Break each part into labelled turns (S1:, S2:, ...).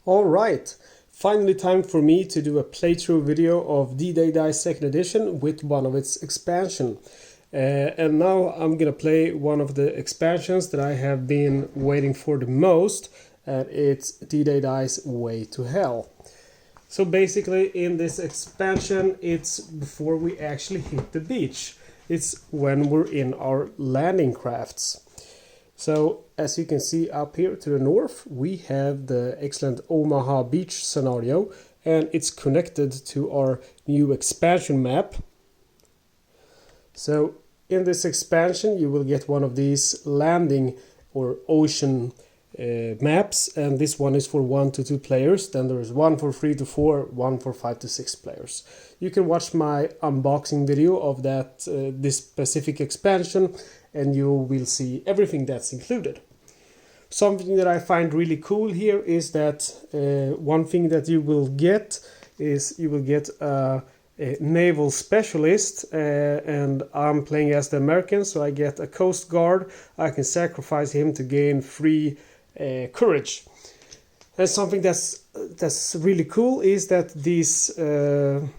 S1: Alright, finally time for me to do a playthrough video of D-Day Dice 2nd edition with one of its expansion. And now I'm gonna play one of the expansions that I have been waiting for the most, and it's D-Day Dice Way to Hell. So basically in this expansion it's before we actually hit the beach. It's when we're in our landing crafts. So as you can see up here to the north, we have the excellent Omaha beach scenario, and it's connected to our new expansion map. So in this expansion you will get one of these landing or ocean maps, and this one is for 1 to 2 players. Then there is one for 3 to 4, one for 5 to 6 players. You can watch my unboxing video of that this specific expansion, and you will see everything that's included. Something that I find really cool here is that one thing that you will get is you will get a naval specialist, and I'm playing as the American, so I get a coast guard. I can sacrifice him to gain 3 courage. And something that's really cool is that these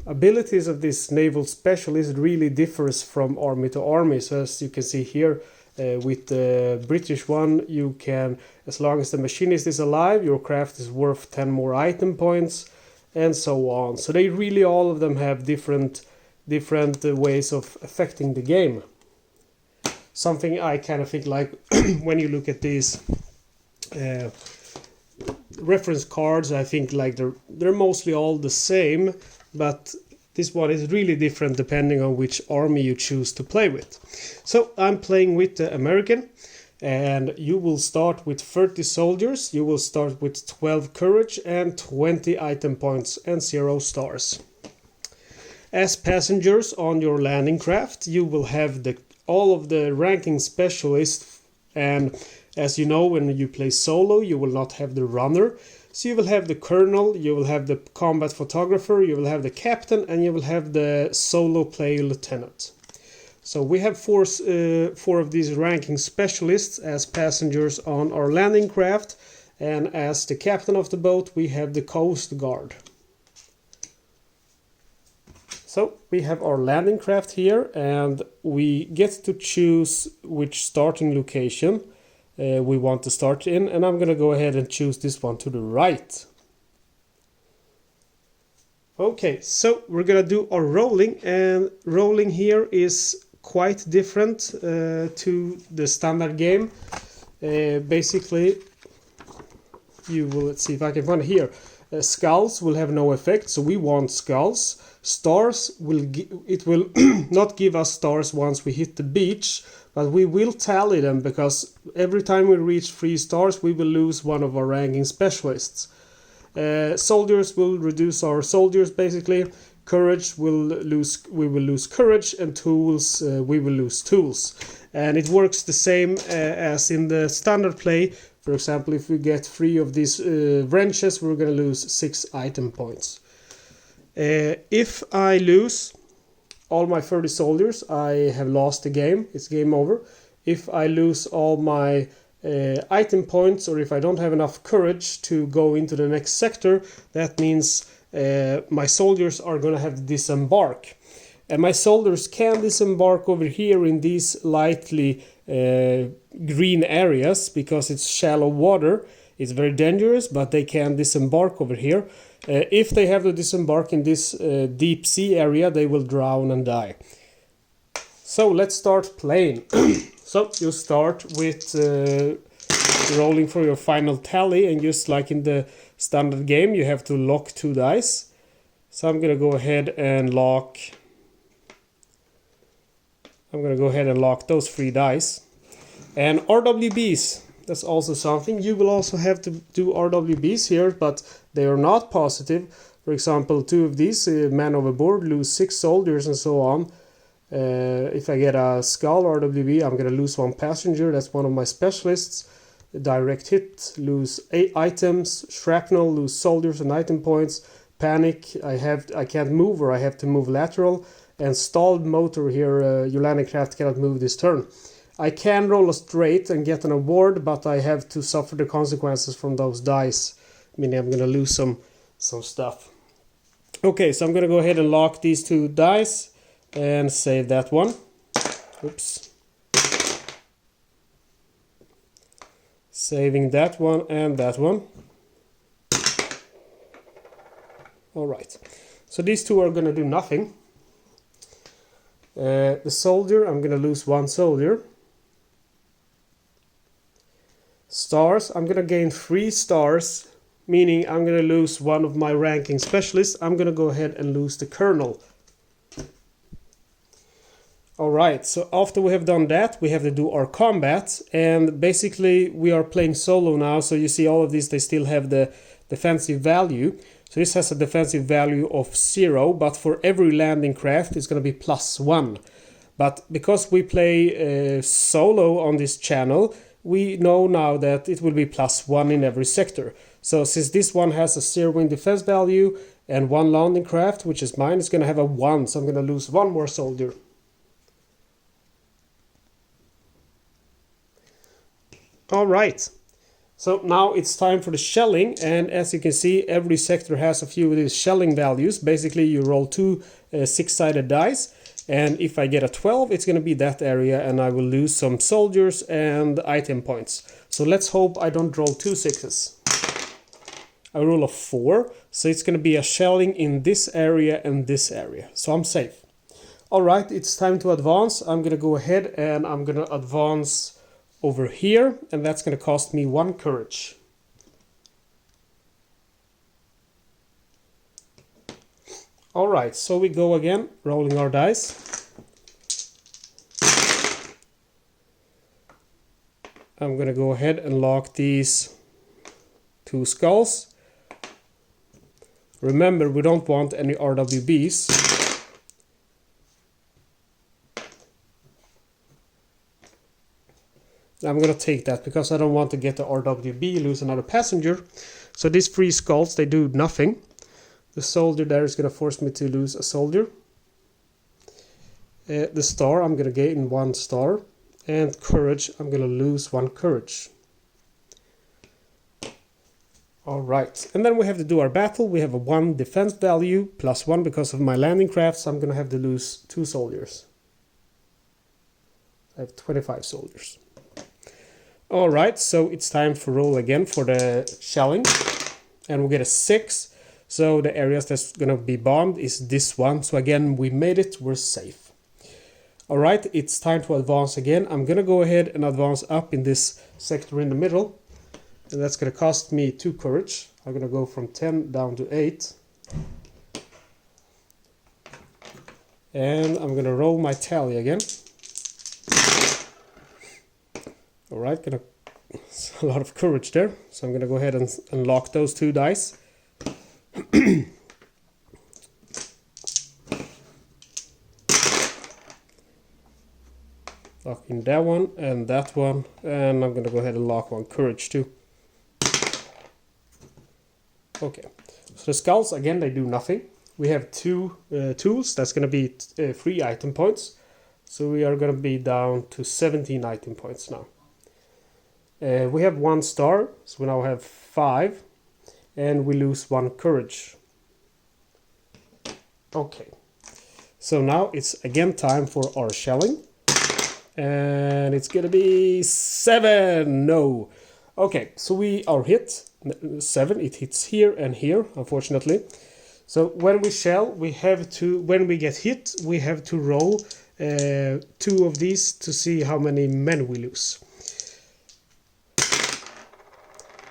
S1: abilities of this naval specialist really differs from army to army. So as you can see here, with the British one, you can, as long as the machinist is alive, your craft is worth 10 more item points, and so on. So they really, all of them have different ways of affecting the game. Something I kind of think, like when you look at these reference cards, I think like they're mostly all the same, but this one is really different depending on which army you choose to play with. So I'm playing with the American, and you will start with 30 soldiers. You will start with 12 courage and 20 item points and 0 stars. As passengers on your landing craft, you will have all of the ranking specialists, and as you know, when you play solo, you will not have the runner. So you will have the colonel, you will have the combat photographer, you will have the captain, and you will have the solo player lieutenant. So we have four of these ranking specialists as passengers on our landing craft, and as the captain of the boat, we have the coast guard. So we have our landing craft here, and we get to choose which starting location we want to start in, and I'm gonna go ahead and choose this one to the right. Okay, so we're gonna do our rolling, and rolling here is quite different to the standard game. Basically, you will, let's see if I can find it here. Skulls will have no effect, so we want skulls. Stars will it will not give us stars once we hit the beach, but we will tally them, because every time we reach 3 stars we will lose one of our ranking specialists. Soldiers will reduce our soldiers basically. Courage we will lose courage, and tools we will lose tools. And it works the same as in the standard play. For example, if we get 3 of these wrenches, we're going to lose 6 item points. If I lose all my 30 soldiers, I have lost the game. It's game over. If I lose all my item points, or if I don't have enough courage to go into the next sector, that means my soldiers are going to have to disembark. And my soldiers can disembark over here in these lightly green areas, because it's shallow water. It's very dangerous, but they can disembark over here. If they have to disembark in this deep sea area, they will drown and die. So let's start playing. So you start with rolling for your final tally, and just like in the standard game, you have to lock 2 dice. So I'm gonna go ahead and lock those 3 dice. And RWBs, that's also something. You will also have to do RWBs here, but they are not positive. For example, 2 of these, man overboard, lose 6 soldiers and so on. If I get a skull RWB, I'm going to lose 1 passenger. That's one of my specialists. Direct hit, lose 8 items. Shrapnel, lose soldiers and item points. Panic, I can't move, or I have to move lateral. And stalled motor here, your landing craft cannot move this turn. I can roll a straight and get an award, but I have to suffer the consequences from those dice meaning I'm gonna lose some stuff. Okay, so I'm gonna go ahead and lock these 2 dice and save that one. Oops. Saving that one and that one. Alright, so these 2 are gonna do nothing. The soldier, I'm gonna lose 1 soldier. Stars, I'm gonna gain 3 stars, meaning I'm gonna lose one of my ranking specialists. I'm gonna go ahead and lose the colonel. Alright, so after we have done that, we have to do our combat, and basically we are playing solo now, so you see all of these, they still have the defensive value. So this has a defensive value of 0, but for every landing craft it's going to be +1. But because we play solo on this channel, we know now that it will be +1 in every sector. So since this one has a 0 in defense value and 1 landing craft, which is mine, it's going to have a 1, so I'm going to lose 1 more soldier. Alright, so now it's time for the shelling, and as you can see, every sector has a few of these shelling values. Basically you roll 2 6-sided dice, and if I get a 12, it's going to be that area, and I will lose some soldiers and item points. So let's hope I don't roll 2 6s. I roll a 4, so it's going to be a shelling in this area and this area, so I'm safe. Alright, it's time to advance. I'm going to go ahead and I'm going to advance over here, and that's going to cost me 1 courage. Alright, so we go again, rolling our dice. I'm going to go ahead and lock these 2 skulls. Remember, we don't want any RWBs. I'm going to take that because I don't want to get the RWB, lose another passenger. So these 3 skulls, they do nothing. The soldier there is going to force me to lose a soldier. The star, I'm going to gain 1 star. And courage, I'm going to lose 1 courage. Alright, and then we have to do our battle. We have a 1 defense value, +1 because of my landing crafts. I'm going to have to lose 2 soldiers. I have 25 soldiers. Alright, so it's time for roll again for the shelling. And we'll get a 6. So the areas that's going to be bombed is this one. So again, we made it, we're safe. Alright, it's time to advance again. I'm going to go ahead and advance up in this sector in the middle. And that's going to cost me 2 courage. I'm going to go from 10 down to 8. And I'm going to roll my tally again. Alright, a lot of courage there. So I'm going to go ahead and unlock those 2 dice. Locking that one and that one. And I'm going to go ahead and lock 1 courage too. Okay, so the skulls, again, they do nothing. We have 2 tools. That's going to be 3 item points. So we are going to be down to 17 item points now. We have 1 star, so we now have 5, and we lose 1 courage. Okay, so now it's again time for our shelling, and it's gonna be 7. No, okay, so we are hit 7. It hits here and here, unfortunately. So when we shell, we have to, when we get hit, we have to roll 2 of these to see how many men we lose.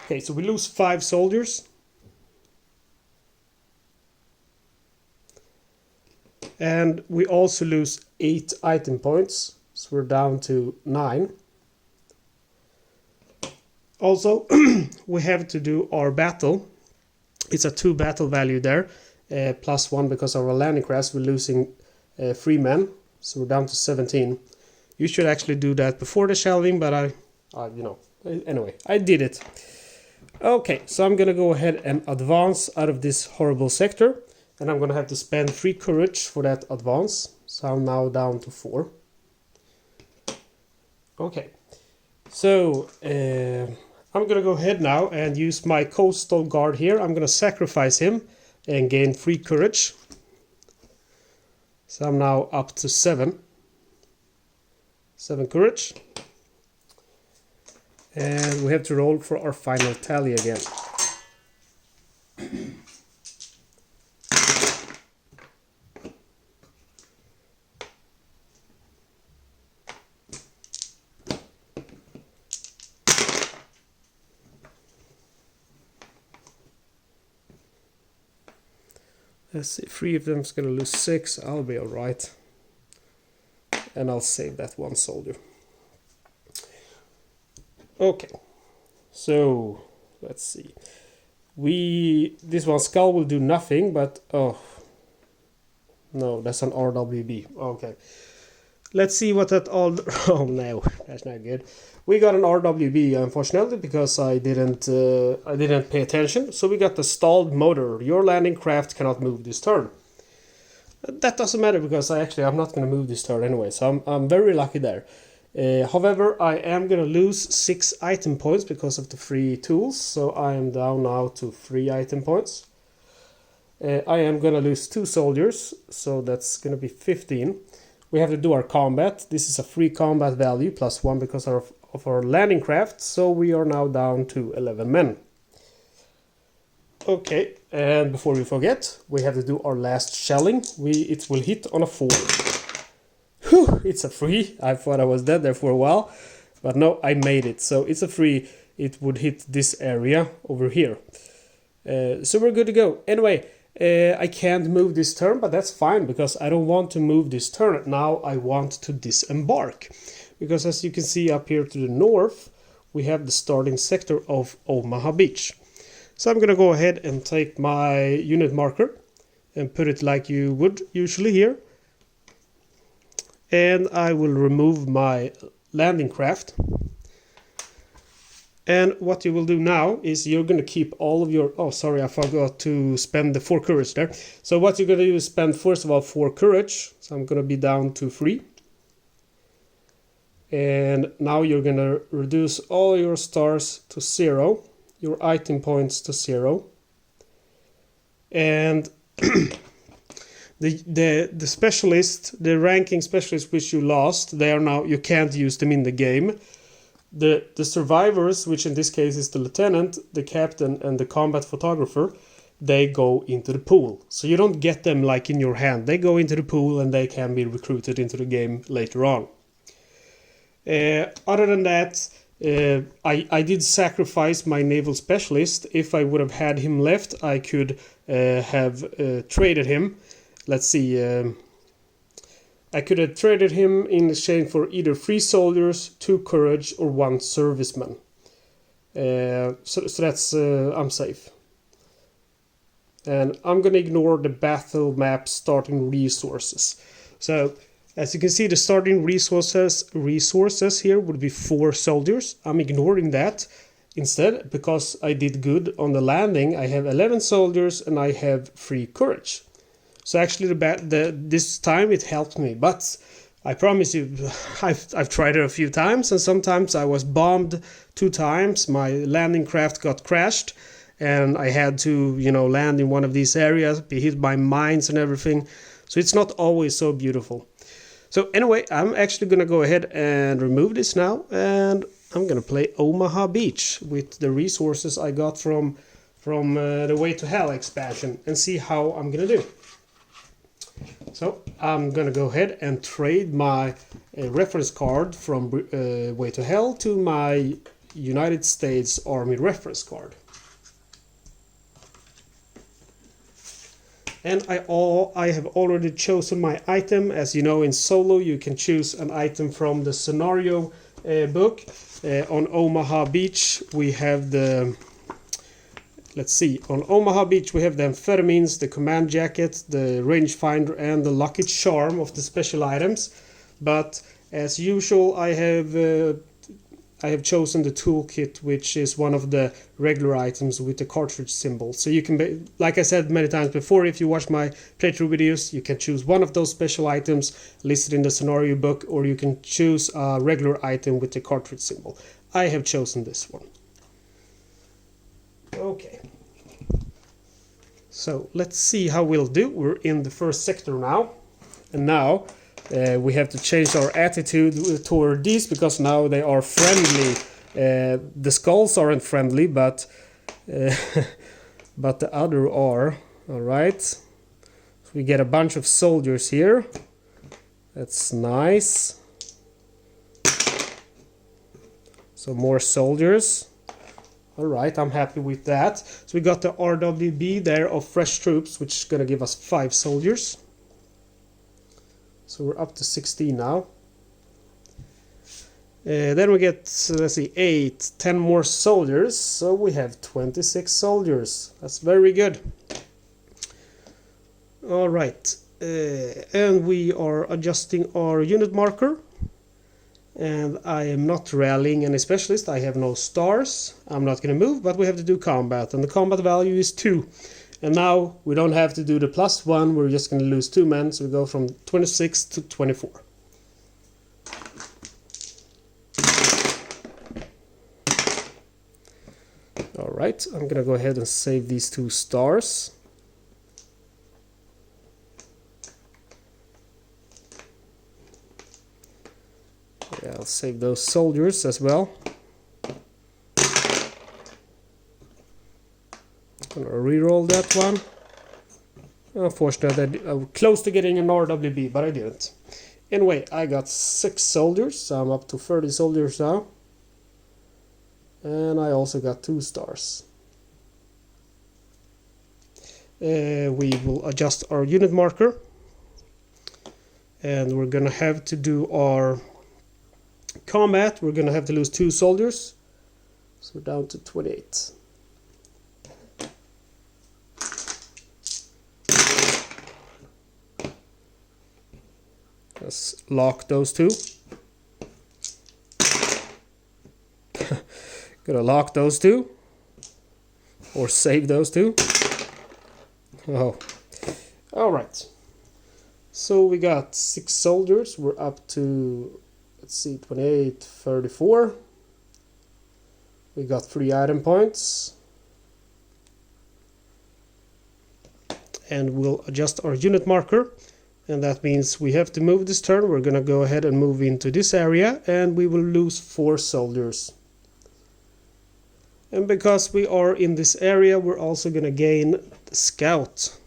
S1: Okay, so we lose 5 soldiers. And we also lose 8 item points. So we're down to 9. Also, we have to do our battle. It's a 2 battle value there. +1 because of our landing crash. We're losing 3 men. So we're down to 17. You should actually do that before the shelving, but anyway, I did it. Okay, so I'm gonna go ahead and advance out of this horrible sector, and I'm gonna have to spend 3 courage for that advance. So I'm now down to 4. Okay, so I'm gonna go ahead now and use my coastal guard here. I'm gonna sacrifice him and gain 3 courage. So I'm now up to 7 courage. And we have to roll for our final tally again. Let's see, 3 of them's gonna lose 6. I'll be alright. And I'll save that 1 soldier. Okay, so let's see. This one skull will do nothing, but oh no, that's an RWB. Okay, let's see what that all. Oh no, that's not good. We got an RWB, unfortunately, because I didn't pay attention. So we got the stalled motor. Your landing craft cannot move this turn. That doesn't matter because I'm not going to move this turn anyway. So I'm very lucky there. However, I am going to lose 6 item points because of the free tools. So I am down now to 3 item points. I am going to lose 2 soldiers. So that's going to be 15. We have to do our combat. This is a free combat value plus 1 because of our landing craft. So we are now down to 11 men. Okay, and before we forget, we have to do our last shelling. It will hit on a 4. Whew, it's a 3. I thought I was dead there for a while, but no, I made it. So it's a 3. It would hit this area over here. So we're good to go. Anyway, I can't move this turn, but that's fine because I don't want to move this turn. Now I want to disembark. Because as you can see up here to the north, we have the starting sector of Omaha Beach. So I'm going to go ahead and take my unit marker and put it like you would usually here. And I will remove my landing craft. And what you will do now is you're going to keep all of your... Oh, sorry, I forgot to spend the 4 courage there. So what you're going to do is spend, first of all, 4 courage. So I'm going to be down to 3. And now you're going to reduce all your stars to 0. Your item points to 0. And the specialist, the ranking specialist which you lost, they are now, you can't use them in the game. The survivors, which in this case is the lieutenant, the captain, and the combat photographer, they go into the pool. So you don't get them like in your hand. They go into the pool and they can be recruited into the game later on. Other than that, I did sacrifice my naval specialist. If I would have had him left, I could have traded him. Let's see. I could have traded him in exchange for either 3 soldiers, 2 courage, or 1 serviceman. So that's I'm safe. And I'm gonna ignore the battle map starting resources. So as you can see, the starting resources here would be 4 soldiers. I'm ignoring that instead because I did good on the landing. I have 11 soldiers and I have 3 courage. So actually this time it helped me, but I promise you, I've tried it a few times and sometimes I was bombed 2 times. My landing craft got crashed and I had to, land in one of these areas, be hit by mines and everything. So it's not always so beautiful. So anyway, I'm actually going to go ahead and remove this now, and I'm going to play Omaha Beach with the resources I got from the Way to Hell expansion and see how I'm going to do. So I'm going to go ahead and trade my reference card from Way to Hell to my United States Army reference card. And I have already chosen my item. As you know, in solo you can choose an item from the scenario book. On Omaha Beach we have the... Let's see, on Omaha Beach we have the amphetamines, the command jacket, the rangefinder and the lucky charm of the special items. But as usual I have chosen the toolkit, which is one of the regular items with the cartridge symbol. So you can, like I said many times before, if you watch my playthrough videos, you can choose one of those special items listed in the scenario book, or you can choose a regular item with the cartridge symbol. I have chosen this one. Okay. So let's see how we'll do. We're in the first sector now. And now we have to change our attitude toward these because now they are friendly. The skulls aren't friendly, but but the other are. All right. So we get a bunch of soldiers here. That's nice. So more soldiers. All right, I'm happy with that. So we got the RWB there of fresh troops, which is gonna give us 5 soldiers. So we're up to 16 now. Then we get, let's see, 8, 10 more soldiers. So we have 26 soldiers. That's very good. All right, and we are adjusting our unit marker. And I am not rallying any specialist. I have no stars. I'm not going to move, but we have to do combat. And the combat value is 2. And now we don't have to do the +1. We're just going to lose 2 men. So we go from 26 to 24. Alright, I'm going to go ahead and save these 2 stars. Yeah, I'll save those soldiers as well. Gonna reroll that one. Unfortunately, I was close to getting an RWB, but I didn't. Anyway, I got 6 soldiers, so I'm up to 30 soldiers now. And I also got 2 stars. We will adjust our unit marker. And we're gonna have to do our combat. We're gonna have to lose 2 soldiers, so we're down to 28. Let's lock those 2. Gonna lock those 2 or save those 2. Oh, all right. So we got 6 soldiers. We're up to, let's see, 28, 34. We got 3 item points. And we'll adjust our unit marker. And that means we have to move this turn. We're going to go ahead and move into this area. And we will lose 4 soldiers. And because we are in this area, we're also going to gain the scout.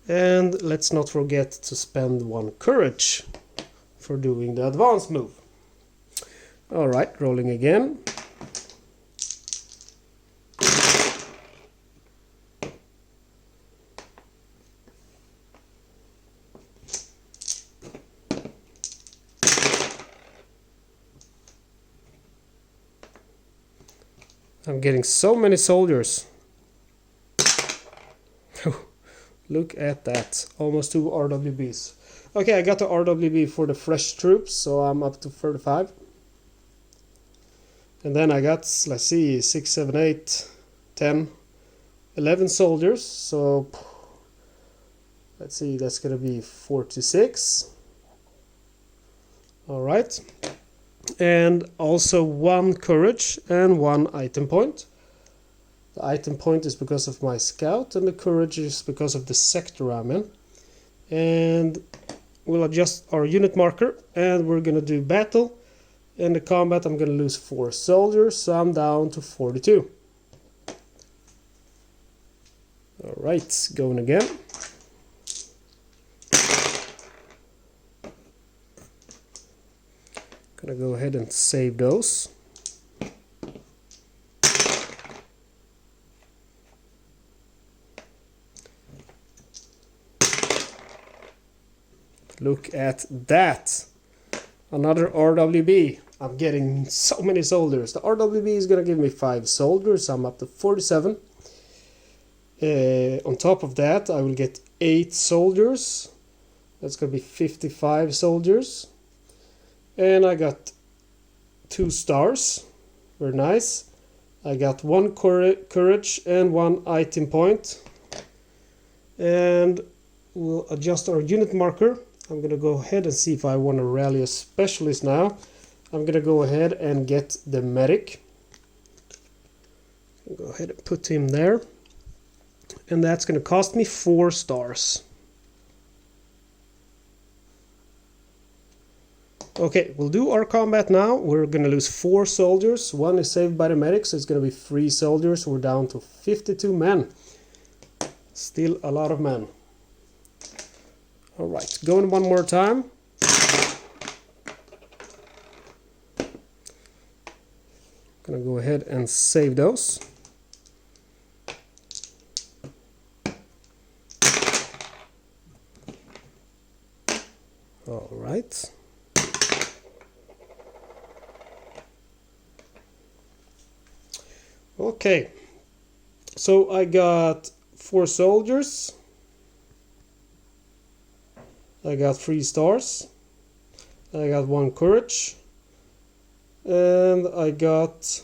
S1: And let's not forget to spend 1 courage for doing the advance move. Alright, rolling again. I'm getting so many soldiers. Look at that. Almost 2 RWBs. Okay, I got the RWB for the fresh troops, so I'm up to 35. And then I got, let's see, 6, 7, 8, 10, 11 soldiers. So, let's see, that's going to be 46. Alright. And also 1 courage and 1 item point. The item point is because of my scout, and the courage is because of the sector I'm in. And we'll adjust our unit marker, and we're going to do battle. In the combat, I'm going to lose 4 soldiers, so I'm down to 42. Alright, going again. Gonna go ahead and save those. Look at that! Another RWB. I'm getting so many soldiers. The RWB is gonna give me 5 soldiers. I'm up to 47. On top of that, I will get 8 soldiers. That's gonna be 55 soldiers. And I got 2 stars. Very nice. I got 1 courage and 1 item point. And we'll adjust our unit marker. I'm gonna go ahead and see if I want to rally a specialist now. I'm gonna go ahead and get the medic. Go ahead and put him there. And that's gonna cost me 4 stars. Okay, we'll do our combat now. We're gonna lose 4 soldiers. 1 is saved by the medic, so it's gonna be 3 soldiers. We're down to 52 men. Still a lot of men. Alright, going one more time. Gonna go ahead and save those. Alright. Okay, so I got 4 soldiers. I got 3 stars. I got 1 courage. And I got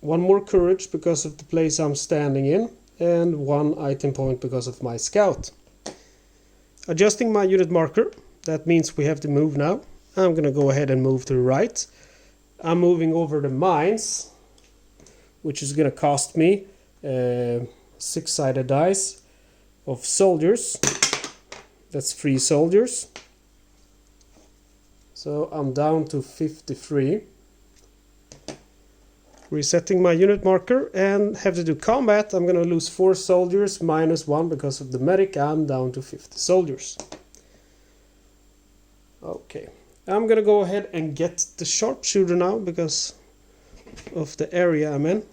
S1: 1 more courage because of the place I'm standing in. And 1 item point because of my scout. Adjusting my unit marker. That means we have to move now. I'm gonna go ahead and move to the right. I'm moving over the mines, which is gonna cost me 6-sided dice of soldiers. That's 3 soldiers. So I'm down to 53. Resetting my unit marker and have to do combat. I'm gonna lose 4 soldiers minus 1 because of the medic. I'm down to 50 soldiers. Okay, I'm gonna go ahead and get the sharpshooter now because of the area I'm in.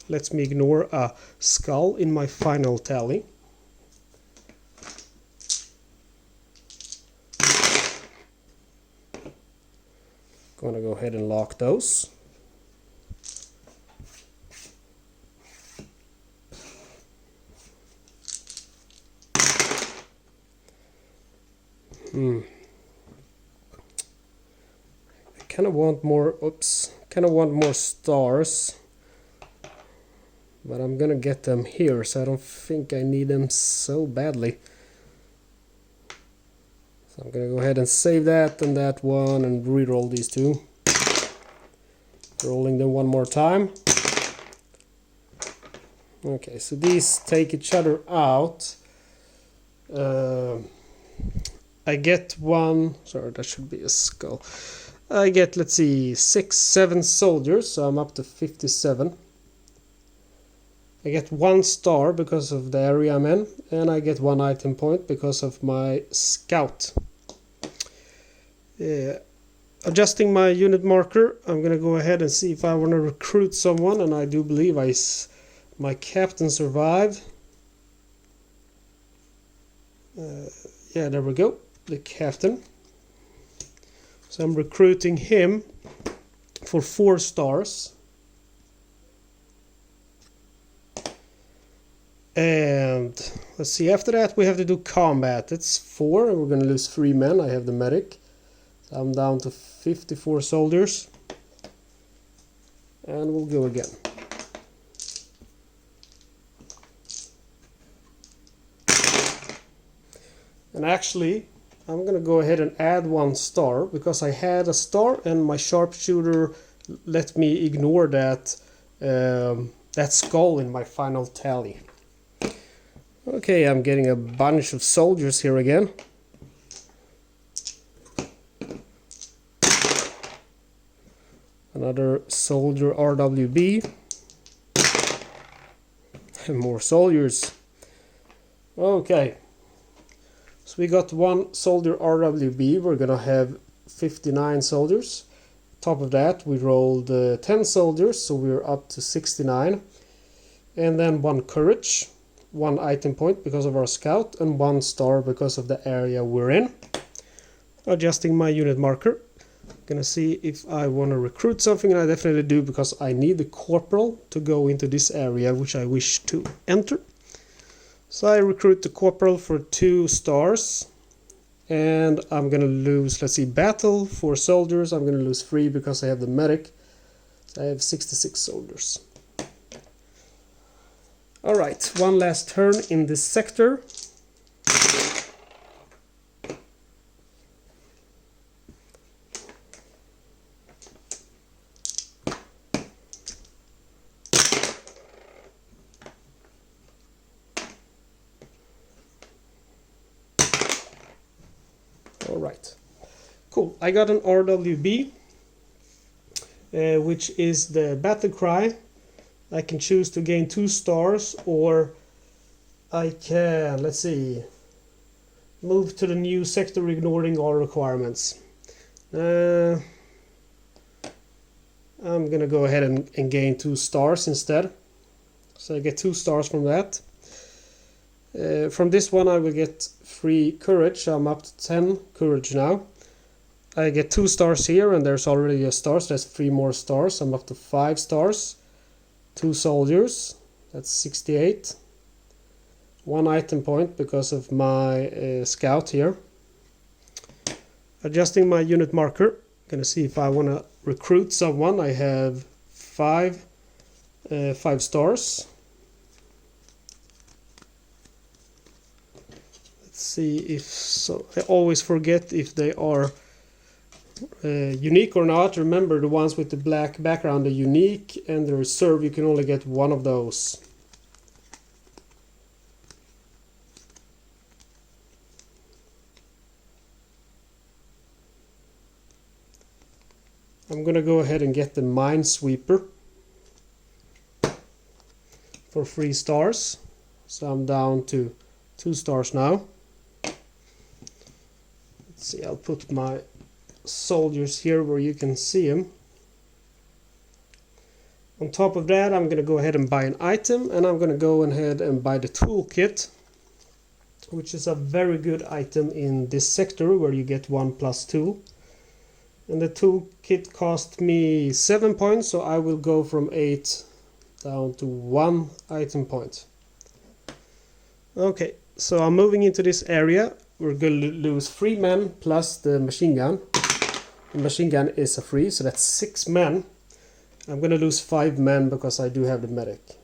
S1: Lets me ignore a skull in my final tally. Gonna go ahead and lock those. I kind of want more, stars, but I'm gonna get them here, so I don't think I need them so badly. So I'm gonna go ahead and save that and that one and re-roll these 2. Rolling them one more time. Okay, so these take each other out. I get 1, sorry, that should be a skull. I get, let's see, 6, 7 soldiers, so I'm up to 57. I get 1 star because of the area I'm in, and I get 1 item point because of my scout. Adjusting my unit marker, I'm gonna go ahead and see if I want to recruit someone, and I do believe my captain survived. Yeah, there we go, the captain. So I'm recruiting him for 4 stars. And let's see, after that we have to do combat. It's 4 and we're going to lose 3 men. I have the medic. So I'm down to 54 soldiers. And we'll go again. And actually, I'm gonna go ahead and add 1 star because I had a star and my sharpshooter let me ignore that that skull in my final tally. Okay, I'm getting a bunch of soldiers here again. Another soldier RWB. And more soldiers. Okay. So we got 1 soldier RWB. We're gonna have 59 soldiers. Top of that we rolled 10 soldiers, so we're up to 69. And then 1 courage, 1 item point because of our scout, and 1 star because of the area we're in. Adjusting my unit marker. Gonna see if I want to recruit something, and I definitely do because I need the corporal to go into this area which I wish to enter. So I recruit the corporal for 2 stars, and I'm gonna lose, let's see, battle for soldiers. I'm gonna lose 3 because I have the medic. So I have 66 soldiers. Alright, one last turn in this sector. Right. Cool. I got an RWB, which is the battle cry. I can choose to gain 2 stars, or I can, let's see, move to the new sector ignoring all requirements. I'm gonna go ahead and gain 2 stars instead. So I get 2 stars from that. From this one I will get 3 courage, so I'm up to 10 courage now. I get 2 stars here, and there's already a star, so that's 3 more stars. I'm up to 5 stars. 2 soldiers, that's 68. 1 item point because of my scout here. Adjusting my unit marker. Gonna see if I want to recruit someone. I have 5 stars. Let's see if so. I always forget if they are unique or not. Remember, the ones with the black background are unique, and the reserve you can only get 1 of those. I'm gonna go ahead and get the minesweeper for 3 stars, so I'm down to 2 stars now. Let's see, I'll put my soldiers here where you can see them. On top of that, I'm going to go ahead and buy an item, and I'm going to go ahead and buy the toolkit, which is a very good item in this sector where you get 1+ tool. And the toolkit cost me 7 points, so I will go from 8 down to 1 item point. Okay, so I'm moving into this area. We're going to lose 3 men plus the machine gun. The machine gun is a free, so that's 6 men. I'm going to lose 5 men because I do have the medic.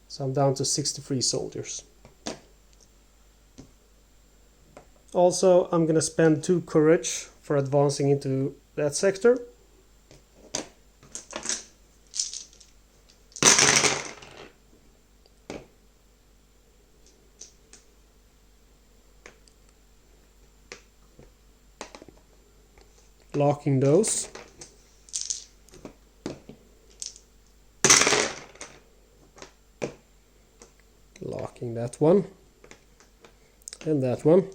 S1: So I'm down to 63 soldiers. Also, I'm going to spend 2 courage for advancing into that sector. Locking those. Locking that one. And that one.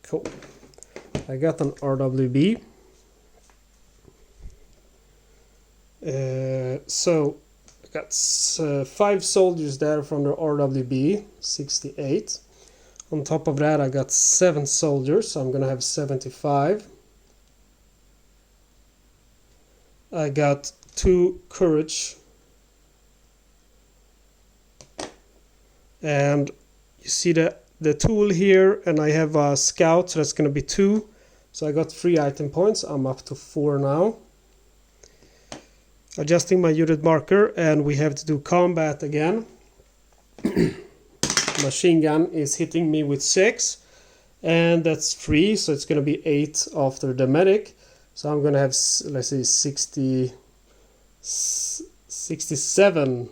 S1: Cool. I got an RWB. So I got 5 soldiers there from the RWB, 68. On top of that, I got 7 soldiers, so I'm gonna have 75. I got 2 courage. And you see the tool here, and I have a scout, so that's gonna be 2. So I got 3 item points. I'm up to 4 now. Adjusting my unit marker, and we have to do combat again. Machine gun is hitting me with 6, and that's 3, so it's going to be 8 after the medic. So I'm going to have, let's see, 67.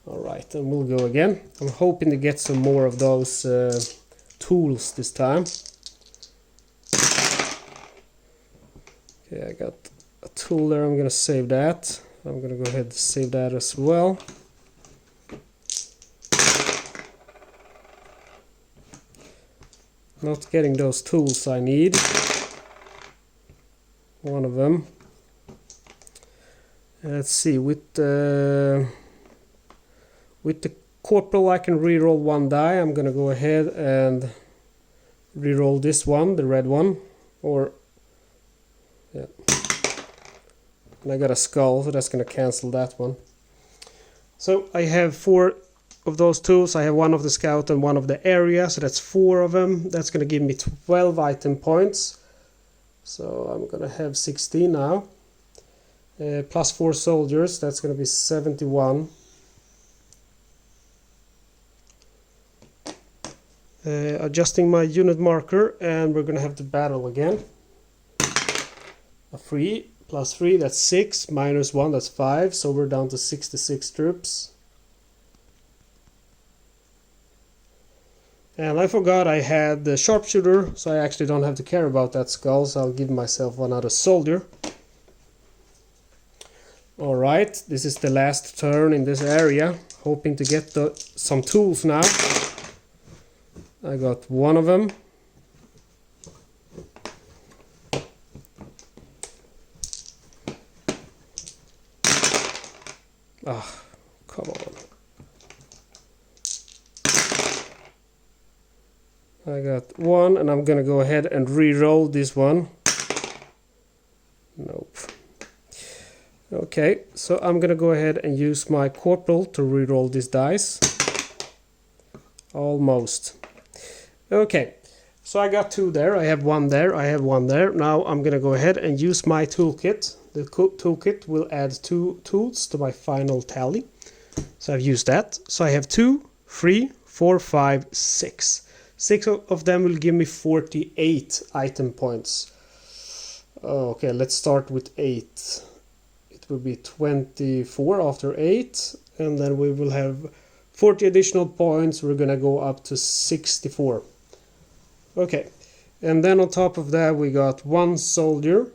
S1: Alright, and we'll go again. I'm hoping to get some more of those tools this time. Okay, I got a tool there. I'm going to save that. I'm going to go ahead and save that as well. Not getting those tools I need. One of them. Let's see, with the corporal I can reroll 1 die. I'm going to go ahead and reroll this one, the red one. Or, yeah. And I got a skull, so that's going to cancel that one. So I have 4 of those tools. I have 1 of the scout and 1 of the area, so that's 4 of them. That's going to give me 12 item points. So I'm going to have 16 now. Plus 4 soldiers, that's going to be 71. Adjusting my unit marker, and we're going to have to battle again. A 3 plus 3, that's 6, minus 1, that's 5, so we're down to 66 troops. And I forgot I had the sharpshooter, so I actually don't have to care about that skull, so I'll give myself another soldier. Alright, this is the last turn in this area, hoping to get some tools now. I got one of them. Ah, come on. I got one, and I'm gonna go ahead and re-roll this one. Nope. Okay, so I'm gonna go ahead and use my corporal to re-roll this dice. Almost. Okay, so I got 2 there, I have 1 there, I have 1 there. Now I'm gonna go ahead and use my toolkit. The toolkit will add 2 tools to my final tally. So I've used that. So I have 2, 3, 4, 5, 6. 6 of them will give me 48 item points. Okay, let's start with 8. It will be 24 after 8, and then we will have 40 additional points. We're gonna go up to 64. Okay, and then on top of that we got 1 soldier,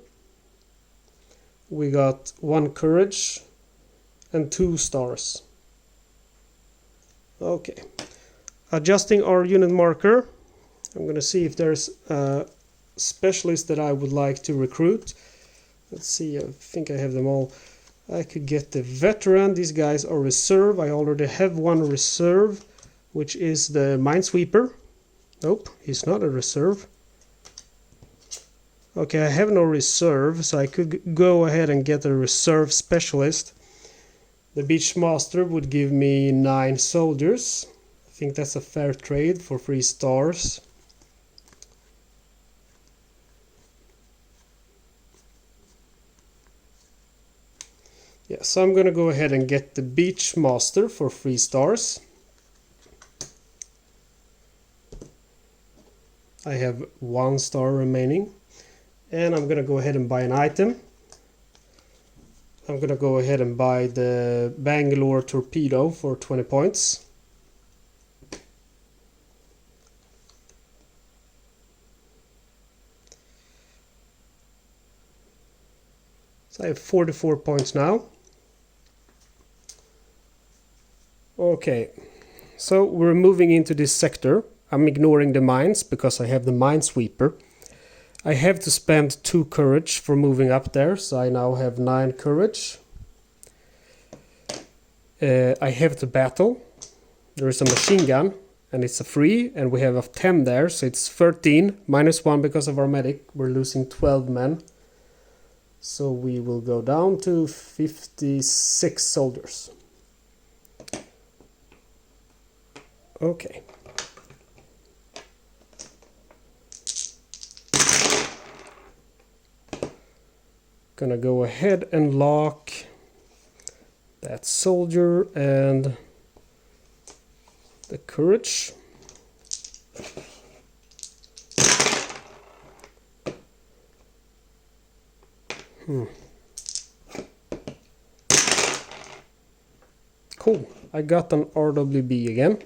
S1: we got 1 courage, and 2 stars. Okay, adjusting our unit marker. I'm gonna see if there's a specialist that I would like to recruit. Let's see, I think I have them all. I could get the veteran. These guys are reserve. I already have 1 reserve, which is the minesweeper. Nope, he's not a reserve. Okay, I have no reserve, so I could go ahead and get a reserve specialist. The beachmaster would give me 9 soldiers. I think that's a fair trade for 3 stars. Yeah, so I'm gonna go ahead and get the beachmaster for 3 stars. I have 1 star remaining, and I'm gonna go ahead and buy an item. I'm gonna go ahead and buy the Bangalore torpedo for 20 points. So I have 44 points now. Okay, so we're moving into this sector. I'm ignoring the mines because I have the minesweeper. I have to spend 2 courage for moving up there, so I now have 9 courage. I have to battle. There is a machine gun, and it's a free, and we have a 10 there, so it's 13, minus 1 because of our medic. We're losing 12 men. So we will go down to 56 soldiers. Okay. Gonna go ahead and lock that soldier and the courage. Cool, I got an RWB again.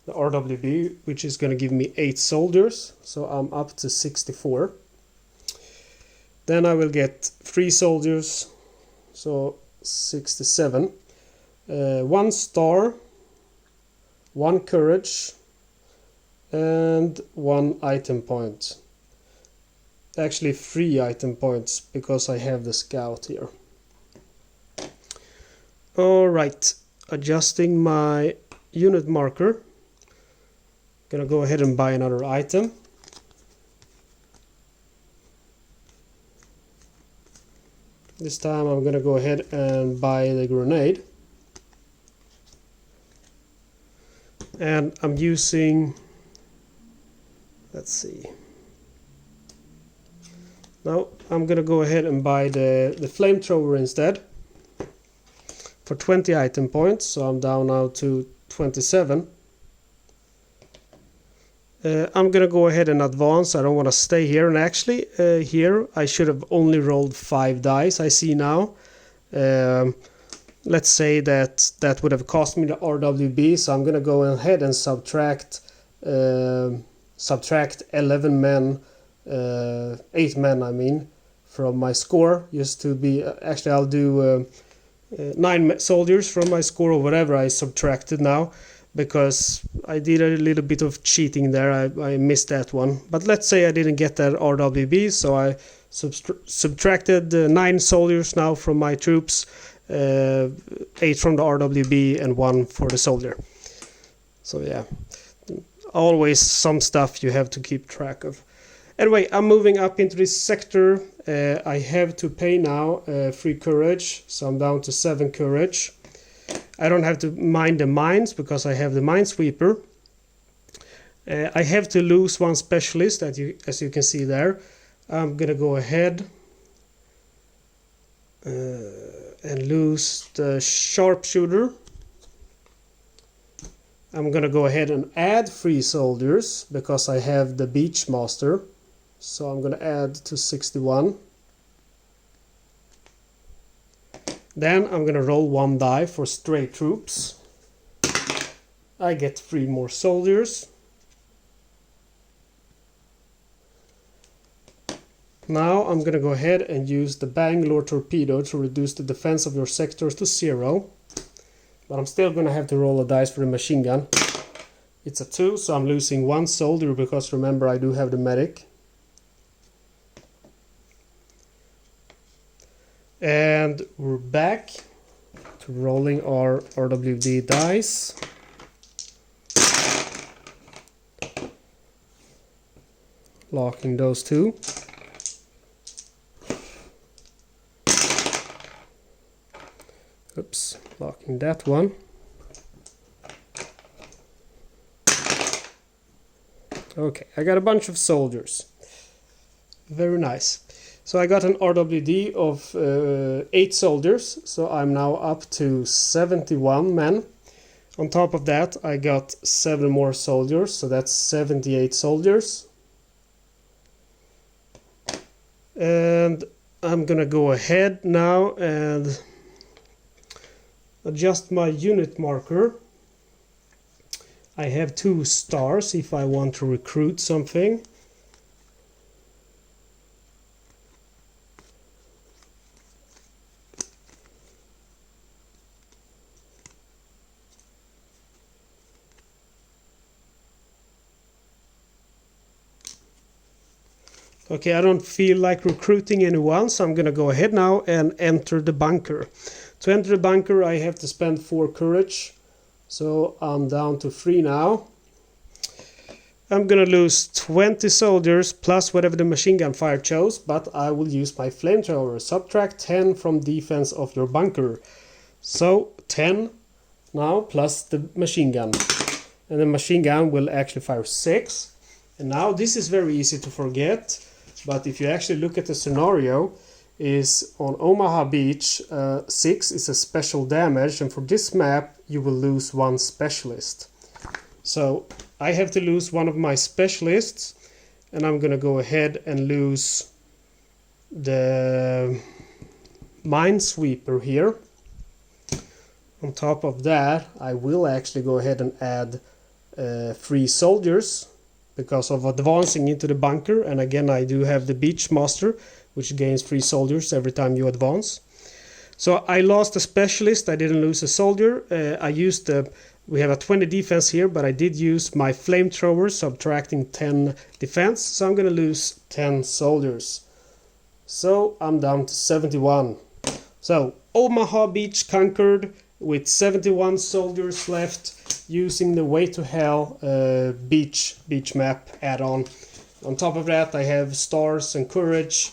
S1: The RWB, which is going to give me 8 soldiers, so I'm up to 64. Then I will get 3 soldiers, so 67. 1 star, 1 courage, and 1 item point. Actually 3 item points, because I have the scout here. Alright, adjusting my unit marker. Gonna go ahead and buy another item. This time I'm gonna go ahead and buy the grenade. And I'm using, let's see. Now I'm gonna go ahead and buy the flamethrower instead for 20 item points, so I'm down now to 27. I'm gonna go ahead and advance. I don't want to stay here, and actually here I should have only rolled 5 dice, I see now. Let's say that would have cost me the RWB, so I'm gonna go ahead and subtract 11 men, 8 men I mean, from my score, just to be, actually I'll do 9 soldiers from my score or whatever I subtracted now, because I did a little bit of cheating there. I missed that one, but let's say I didn't get that RWB, so I subtracted 9 soldiers now from my troops, 8 from the RWB and 1 for the soldier. So yeah, always some stuff you have to keep track of. Anyway, I'm moving up into this sector. I have to pay now 3 courage, so I'm down to 7 courage. I don't have to mind the mines because I have the minesweeper. I have to lose 1 specialist, as you can see there. I'm gonna go ahead and lose the sharpshooter. I'm gonna go ahead and add 3 soldiers because I have the beachmaster. So I'm gonna add to 61. Then I'm gonna roll 1 die for stray troops. I get 3 more soldiers. Now I'm gonna go ahead and use the Bangalore torpedo to reduce the defense of your sectors to 0. But I'm still gonna have to roll a dice for the machine gun. It's a 2, so I'm losing 1 soldier because remember I do have the medic. And we're back to rolling our RWD dice. Locking those 2. Oops, locking that one. Okay, I got a bunch of soldiers. Very nice. So I got an RWD of 8 soldiers, so I'm now up to 71 men. On top of that, I got 7 more soldiers, so that's 78 soldiers. And I'm gonna go ahead now and adjust my unit marker. I have 2 stars if I want to recruit something. Okay, I don't feel like recruiting anyone, so I'm gonna go ahead now and enter the bunker. To enter the bunker, I have to spend 4 courage, so I'm down to 3 now. I'm gonna lose 20 soldiers plus whatever the machine gun fire chose, but I will use my flamethrower. Subtract 10 from defense of your bunker. So 10 now plus the machine gun. And the machine gun will actually fire 6. And now this is very easy to forget, but if you actually look at the scenario, is on Omaha Beach, 6 is a special damage, and for this map you will lose 1 specialist. So I have to lose 1 of my specialists, and I'm gonna go ahead and lose the minesweeper here. On top of that, I will actually go ahead and add 3 soldiers because of advancing into the bunker, and again I do have the beachmaster, which gains 3 soldiers every time you advance. So I lost a specialist, I didn't lose a soldier. We have a 20 defense here, but I did use my flamethrower, subtracting 10 defense, so I'm gonna lose 10 soldiers. So I'm down to 71. So Omaha Beach conquered with 71 soldiers left, using the Way to Hell beach map add-on. On top of that, I have stars and courage,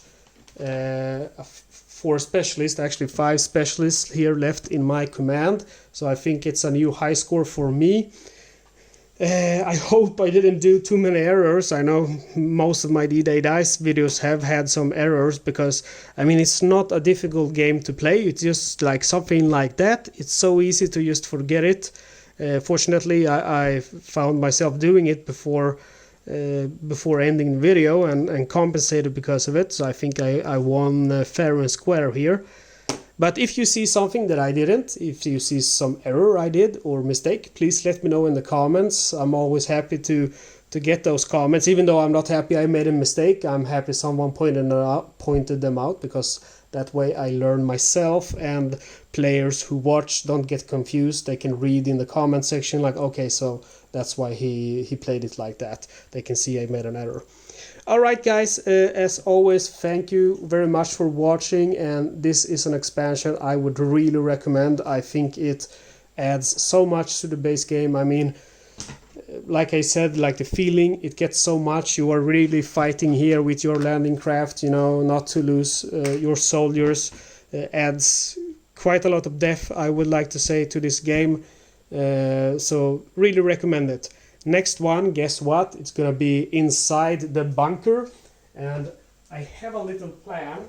S1: 4 specialists, actually 5 specialists here left in my command. So I think it's a new high score for me. I hope I didn't do too many errors. I know most of my D-Day Dice videos have had some errors because, I mean, it's not a difficult game to play. It's just like something like that. It's so easy to just forget it. Fortunately, I found myself doing it before before ending the video and compensated because of it. So I think I won fair and square here. But if you see something that I didn't, if you see some error I did or mistake, please let me know in the comments. I'm always happy to get those comments. Even though I'm not happy I made a mistake, I'm happy someone pointed them out, because that way I learn myself, and players who watch don't get confused. They can read in the comment section like, okay, so that's why he played it like that. They can see I made an error. Alright guys, as always, thank you very much for watching, and this is an expansion I would really recommend. I think it adds so much to the base game. I mean, like I said, like the feeling, it gets so much. You are really fighting here with your landing craft, you know, not to lose your soldiers. Adds quite a lot of depth, I would like to say, to this game. So really recommend it. Next one, guess what? It's gonna be inside the bunker, and I have a little plan,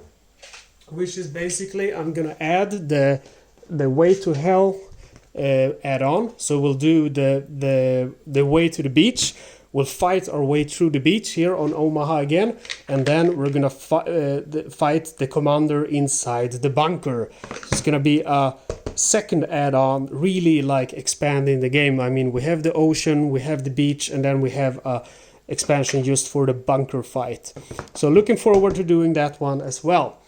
S1: which is basically I'm gonna add the Way to Hell add-on. So we'll do the way to the beach. We'll fight our way through the beach here on Omaha again, and then we're gonna fight the commander inside the bunker. It's gonna be a second add-on, really like expanding the game. I mean, we have the ocean, we have the beach, and then we have a expansion just for the bunker fight. So looking forward to doing that one as well.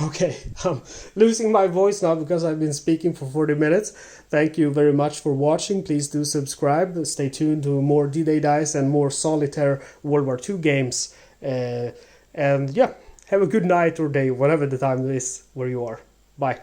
S1: Okay, I'm losing my voice now because I've been speaking for 40 minutes. Thank you very much for watching. Please do subscribe. Stay tuned to more D-Day Dice and more Solitaire World War II games. And yeah, have a good night or day, whatever the time is where you are. Bye.